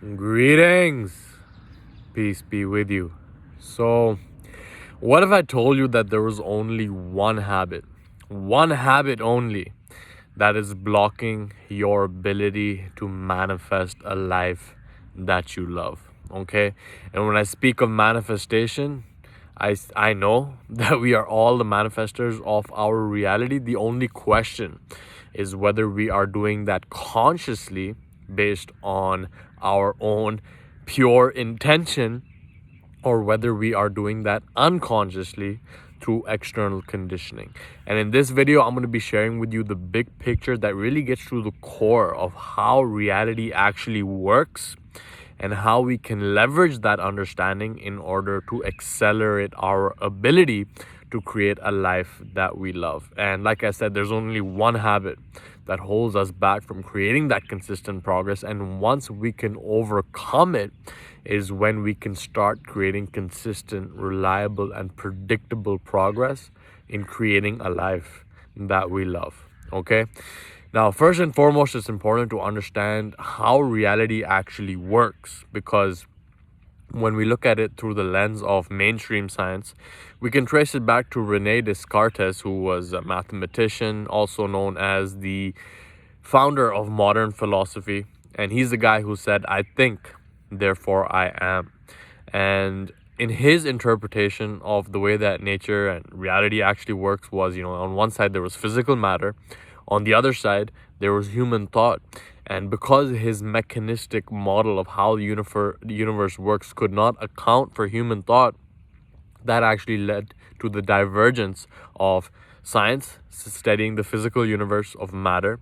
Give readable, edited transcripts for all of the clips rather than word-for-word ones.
Greetings. Peace be with you. So, what if I told you that there was only one habit only, that is blocking your ability to manifest a life that you love? Okay? And when I speak of manifestation, I know that we are all the manifestors of our reality. The only question is whether we are doing that consciously based on our own pure intention, or whether we are doing that unconsciously through external conditioning. And in this video, I'm going to be sharing with you the big picture that really gets to the core of how reality actually works and how we can leverage that understanding in order to accelerate our ability to create a life that we love. And like I said, there's only one habit that holds us back from creating that consistent progress. And once we can overcome it, is when we can start creating consistent, reliable, and predictable progress in creating a life that we love. Okay? Now, first and foremost, it's important to understand how reality actually works, because when we look at it through the lens of mainstream science, we can trace it back to Rene Descartes, who was a mathematician, also known as the founder of modern philosophy. And he's the guy who said, "I think, therefore I am." And in his interpretation of the way that nature and reality actually works was, on one side there was physical matter, on the other side there was human thought. And because his mechanistic model of how the universe works could not account for human thought, that actually led to the divergence of science studying the physical universe of matter.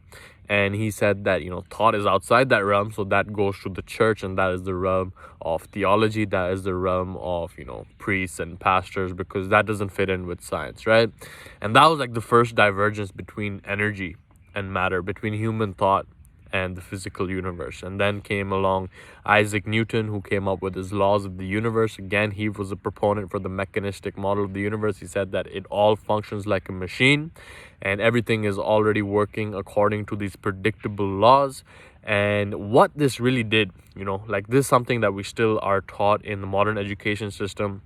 And he said that, thought is outside that realm, so that goes to the church, and that is the realm of theology, that is the realm of, priests and pastors, because that doesn't fit in with science, right? And that was like the first divergence between energy and matter, between human thought and the physical universe. And then came along Isaac Newton, who came up with his laws of the universe. Again, he was a proponent for the mechanistic model of the universe. He said that it all functions like a machine and everything is already working according to these predictable laws. And what this really did, this is something that we still are taught in the modern education system.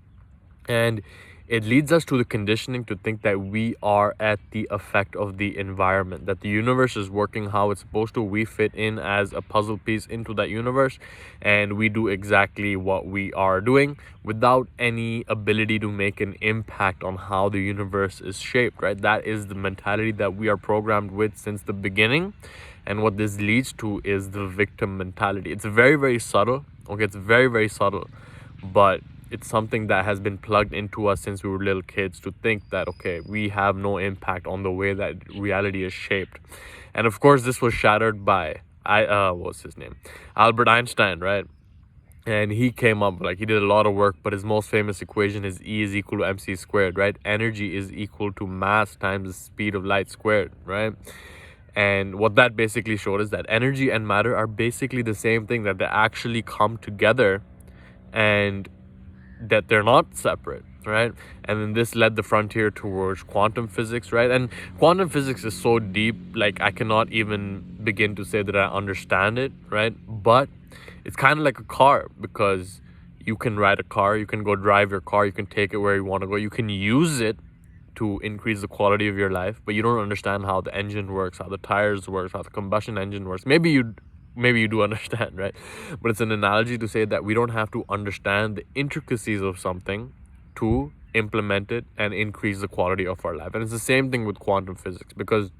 And it leads us to the conditioning to think that we are at the effect of the environment, that the universe is working how it's supposed to. We fit in as a puzzle piece into that universe, and we do exactly what we are doing without any ability to make an impact on how the universe is shaped, right? That is the mentality that we are programmed with since the beginning. And what this leads to is the victim mentality. It's very, very subtle. Okay, it's very, very subtle, but it's something that has been plugged into us since we were little kids, to think that, okay, we have no impact on the way that reality is shaped. And of course, this was shattered by what's his name, Albert Einstein, right? And he came up, he did a lot of work, but his most famous equation is E is equal to mc squared, right? Energy is equal to mass times the speed of light squared, right? And what that basically showed is that energy and matter are basically the same thing, that they actually come together and that they're not separate, right? And then this led the frontier towards quantum physics, right? And quantum physics is so deep, I cannot even begin to say that I understand it, right? But it's kind of like a car, because you can ride a car, you can go drive your car, you can take it where you want to go, you can use it to increase the quality of your life, but you don't understand how the engine works, how the tires work, how the combustion engine works. Maybe you do understand, right? But it's an analogy to say that we don't have to understand the intricacies of something to implement it and increase the quality of our life. And it's the same thing with quantum physics, because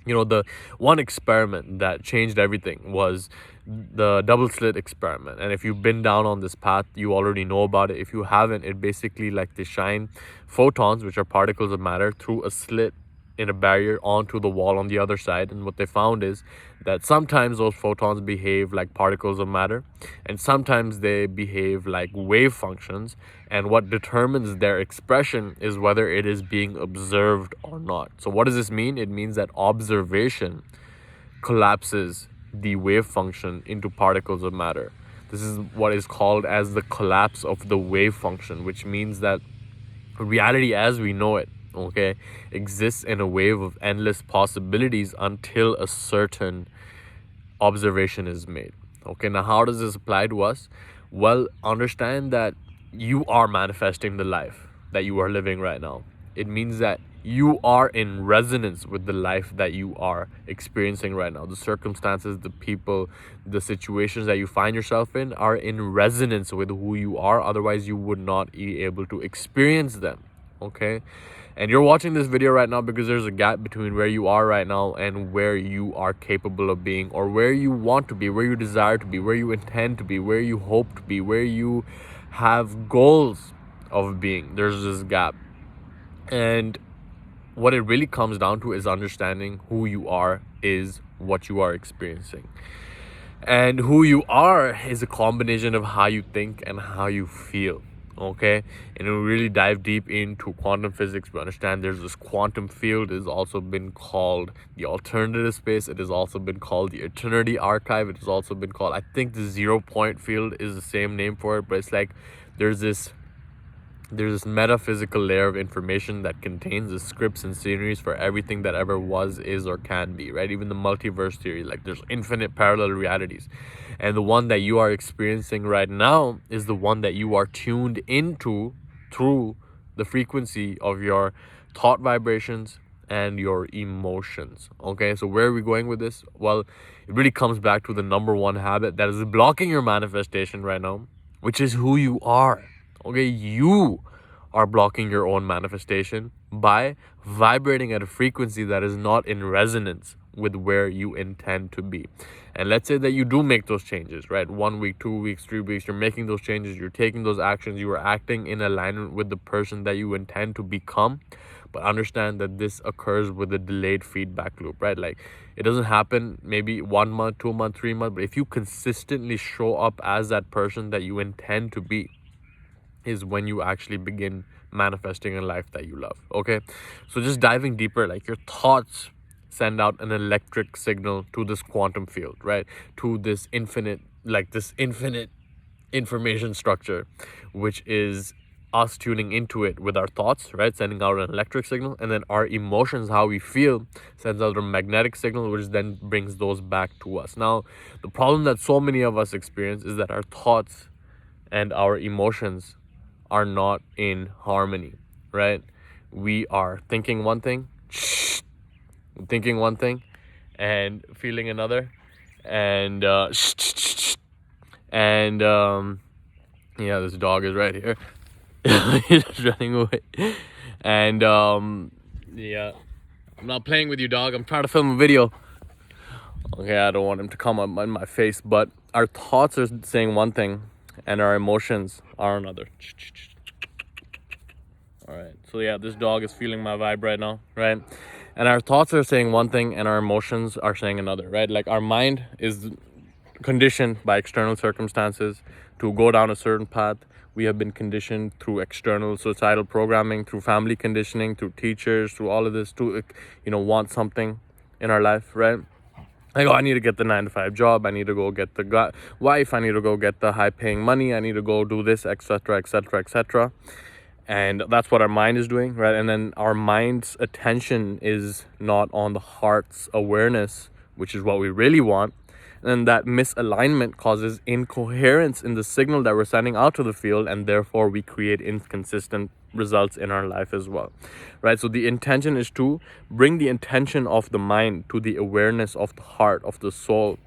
the one experiment that changed everything was the double slit experiment. And if you've been down on this path, you already know about it. If you haven't, it basically, they shine photons, which are particles of matter, through a slit in a barrier onto the wall on the other side. And what they found is that sometimes those photons behave like particles of matter, and sometimes they behave like wave functions. And what determines their expression is whether it is being observed or not. So what does this mean? It means that observation collapses the wave function into particles of matter. This is what is called as the collapse of the wave function, which means that reality as we know it, okay, exists in a wave of endless possibilities until a certain observation is made. Okay, now how does this apply to us? Well, understand that you are manifesting the life that you are living right now. It means that you are in resonance with the life that you are experiencing right now. The circumstances, the people, the situations that you find yourself in are in resonance with who you are. Otherwise, you would not be able to experience them. Okay? And you're watching this video right now because there's a gap between where you are right now and where you are capable of being, or where you want to be, where you desire to be, where you intend to be, where you hope to be, where you have goals of being. There's this gap. And what it really comes down to is understanding who you are is what you are experiencing. And who you are is a combination of how you think and how you feel. Okay, and we really dive deep into quantum physics. We understand there's this quantum field. It has also been called the alternative space. It has also been called the eternity archive. It has also been called, I think, the 0 point field is the same name for it, but it's like there's this metaphysical layer of information that contains the scripts and sceneries for everything that ever was, is, or can be, right? Even the multiverse theory, like there's infinite parallel realities. And the one that you are experiencing right now is the one that you are tuned into through the frequency of your thought vibrations and your emotions. Okay, so where are we going with this? Well, it really comes back to the number one habit that is blocking your manifestation right now, which is who you are. Okay, you are blocking your own manifestation by vibrating at a frequency that is not in resonance with where you intend to be. And let's say that you do make those changes, right? 1 week, 2 weeks, 3 weeks, you're making those changes, you're taking those actions, you are acting in alignment with the person that you intend to become. But understand that this occurs with a delayed feedback loop, right? Like it doesn't happen maybe 1 month, 2 months, 3 months, but if you consistently show up as that person that you intend to be, is when you actually begin manifesting a life that you love. Okay, so just diving deeper, like your thoughts send out an electric signal to this quantum field, right? To this infinite information structure, which is us tuning into it with our thoughts, right? Sending out an electric signal, and then our emotions, how we feel, sends out a magnetic signal, which then brings those back to us. Now, the problem that so many of us experience is that our thoughts and our emotions are not in harmony, right? We are thinking one thing, and feeling another, and yeah, this dog is right here. He's running away, and yeah, I'm not playing with you, dog. I'm trying to film a video. Okay, I don't want him to come up in my face, but our thoughts are saying one thing and our emotions are another. All right, so yeah, this dog is feeling my vibe right now, right? And our thoughts are saying one thing and our emotions are saying another, right? Like our mind is conditioned by external circumstances to go down a certain path. We have been conditioned through external societal programming, through family conditioning, through teachers, through all of this to, want something in our life, right? Like, oh, I need to get the 9-to-5 job. I need to go get the wife. I need to go get the high-paying money. I need to go do this, etc., etc., etc. And that's what our mind is doing, right? And then our mind's attention is not on the heart's awareness, which is what we really want. And that misalignment causes incoherence in the signal that we're sending out to the field, and therefore we create inconsistent results in our life as well, right? So the intention is to bring the intention of the mind to the awareness of the heart, of the soul,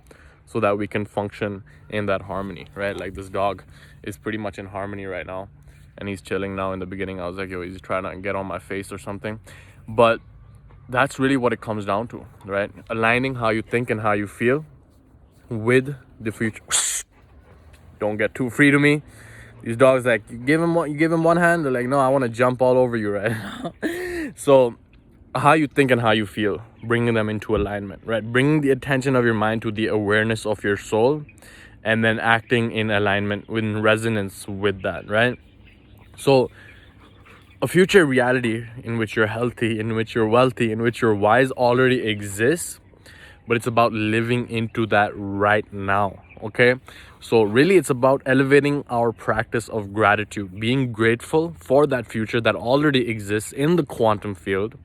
so that we can function in that harmony, right? Like this dog is pretty much in harmony right now, and he's chilling now. In the beginning I was like, yo, he's trying to get on my face or something, but that's really what it comes down to, right? Aligning how you think and how you feel with the future. Don't get too free to me. These dogs, like, you give them one hand, they're like, no, I want to jump all over you right now. So how you think and how you feel, bringing them into alignment, right? Bringing the attention of your mind to the awareness of your soul, and then acting in alignment, in resonance with that, right? So a future reality in which you're healthy, in which you're wealthy, in which you're wise already exists, but it's about living into that right now, okay? So really it's about elevating our practice of gratitude, being grateful for that future that already exists in the quantum field,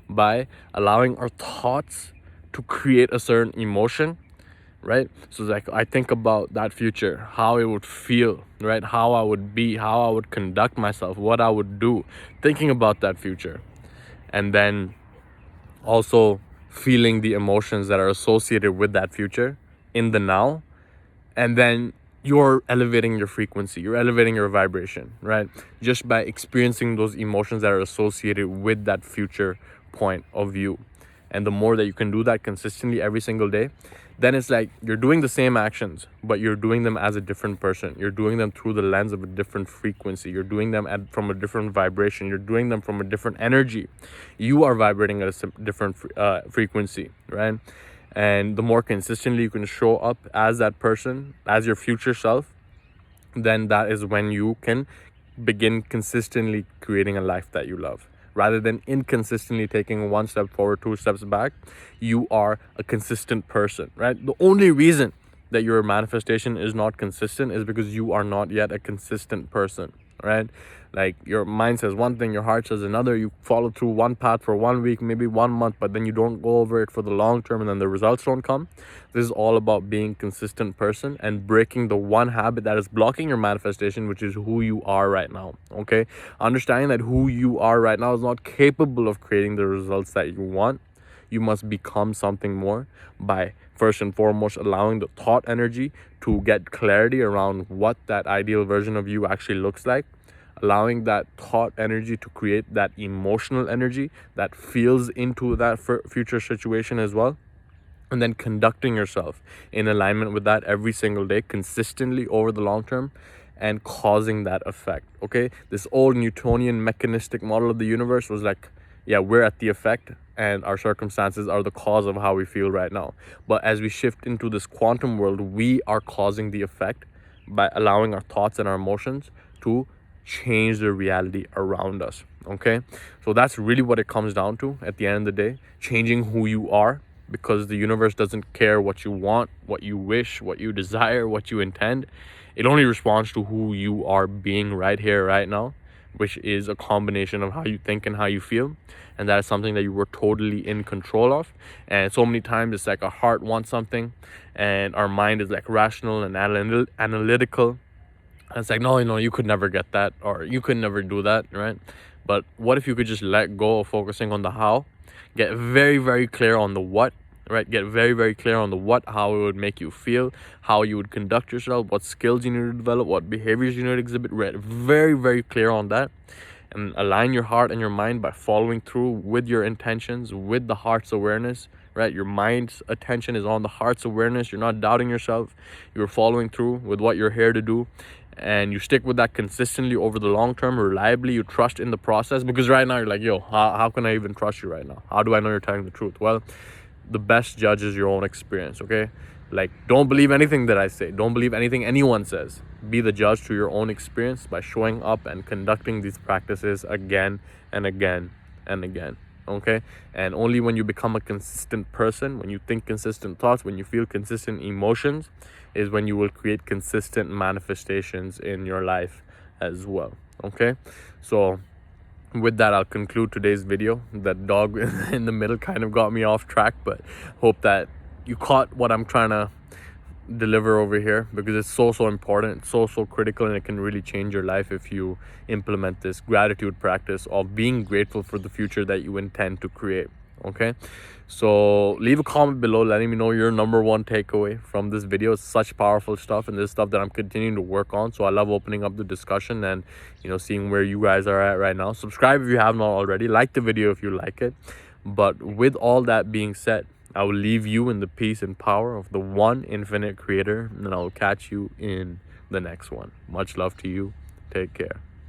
by allowing our thoughts to create a certain emotion, right? So it's like I think about that future, how it would feel, right? How I would be, how I would conduct myself, what I would do, thinking about that future. And then also feeling the emotions that are associated with that future in the now. And then you're elevating your frequency, you're elevating your vibration, right? Just by experiencing those emotions that are associated with that future point of view. And the more that you can do that consistently every single day, then it's like you're doing the same actions, but you're doing them as a different person. You're doing them through the lens of a different frequency. You're doing them from a different vibration. You're doing them from a different energy. You are vibrating at a different frequency, right? And the more consistently you can show up as that person, as your future self, then that is when you can begin consistently creating a life that you love. Rather than inconsistently taking one step forward, two steps back, you are a consistent person, right? The only reason that your manifestation is not consistent is because you are not yet a consistent person, right? Like your mind says one thing, your heart says another. You follow through one path for 1 week, maybe 1 month, but then you don't go over it for the long term, and then the results don't come. This is all about being a consistent person and breaking the one habit that is blocking your manifestation, which is who you are right now. Okay, understanding that who you are right now is not capable of creating the results that you want. You must become something more by first and foremost allowing the thought energy to get clarity around what that ideal version of you actually looks like, allowing that thought energy to create that emotional energy that feels into that future situation as well, and then conducting yourself in alignment with that every single day consistently over the long term and causing that effect. Okay, this old Newtonian mechanistic model of the universe was like, yeah, we're at the effect and our circumstances are the cause of how we feel right now. But as we shift into this quantum world, we are causing the effect by allowing our thoughts and our emotions to change the reality around us. Okay, so that's really what it comes down to at the end of the day, changing who you are, because the universe doesn't care what you want, what you wish, what you desire, what you intend. It only responds to who you are being right here, right now, which is a combination of how you think and how you feel. And that is something that you were totally in control of. And so many times it's like our heart wants something and our mind is like rational and analytical. And it's like, no, you could never get that, or you could never do that, right? But what if you could just let go of focusing on the how, get very, very clear on the what, right? Get very, very clear on the what, how it would make you feel, how you would conduct yourself, what skills you need to develop, what behaviors you need to exhibit, right? Very, very clear on that. And align your heart and your mind by following through with your intentions, with the heart's awareness, right? Your mind's attention is on the heart's awareness. You're not doubting yourself. You're following through with what you're here to do. And you stick with that consistently over the long term, reliably. You trust in the process, because right now you're like, yo, how can I even trust you right now? How do I know you're telling the truth? Well, the best judge is your own experience. Okay, like, don't believe anything that I say, don't believe anything anyone says. Be the judge to your own experience by showing up and conducting these practices again and again and again. Okay, and only when you become a consistent person, when you think consistent thoughts, when you feel consistent emotions, is when you will create consistent manifestations in your life as well. Okay, so with that, I'll conclude today's video. That dog in the middle kind of got me off track, but hope that you caught what I'm trying to deliver over here, because it's so important. It's so critical, and it can really change your life if you implement this gratitude practice of being grateful for the future that you intend to create. Okay, so leave a comment below letting me know your number one takeaway from this video. It's such powerful stuff, and this stuff that I'm continuing to work on, so I love opening up the discussion and seeing where you guys are at right now. Subscribe if you have not already, like the video if you like it. But with all that being said, I will leave you in the peace and power of the one infinite creator, and I will catch you in the next one. Much love to you. Take care.